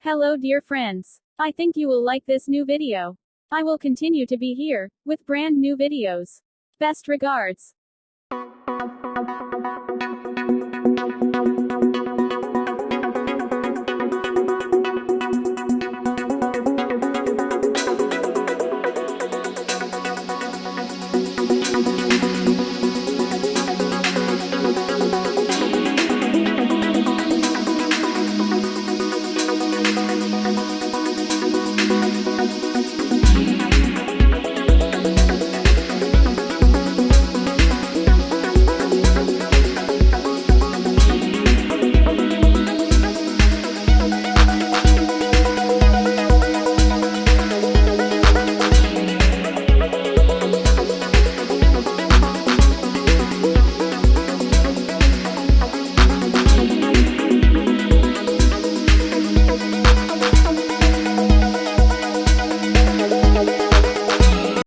Hello dear friends. I think you will like this new video. I will continue to be here, with brand new videos. Best regards.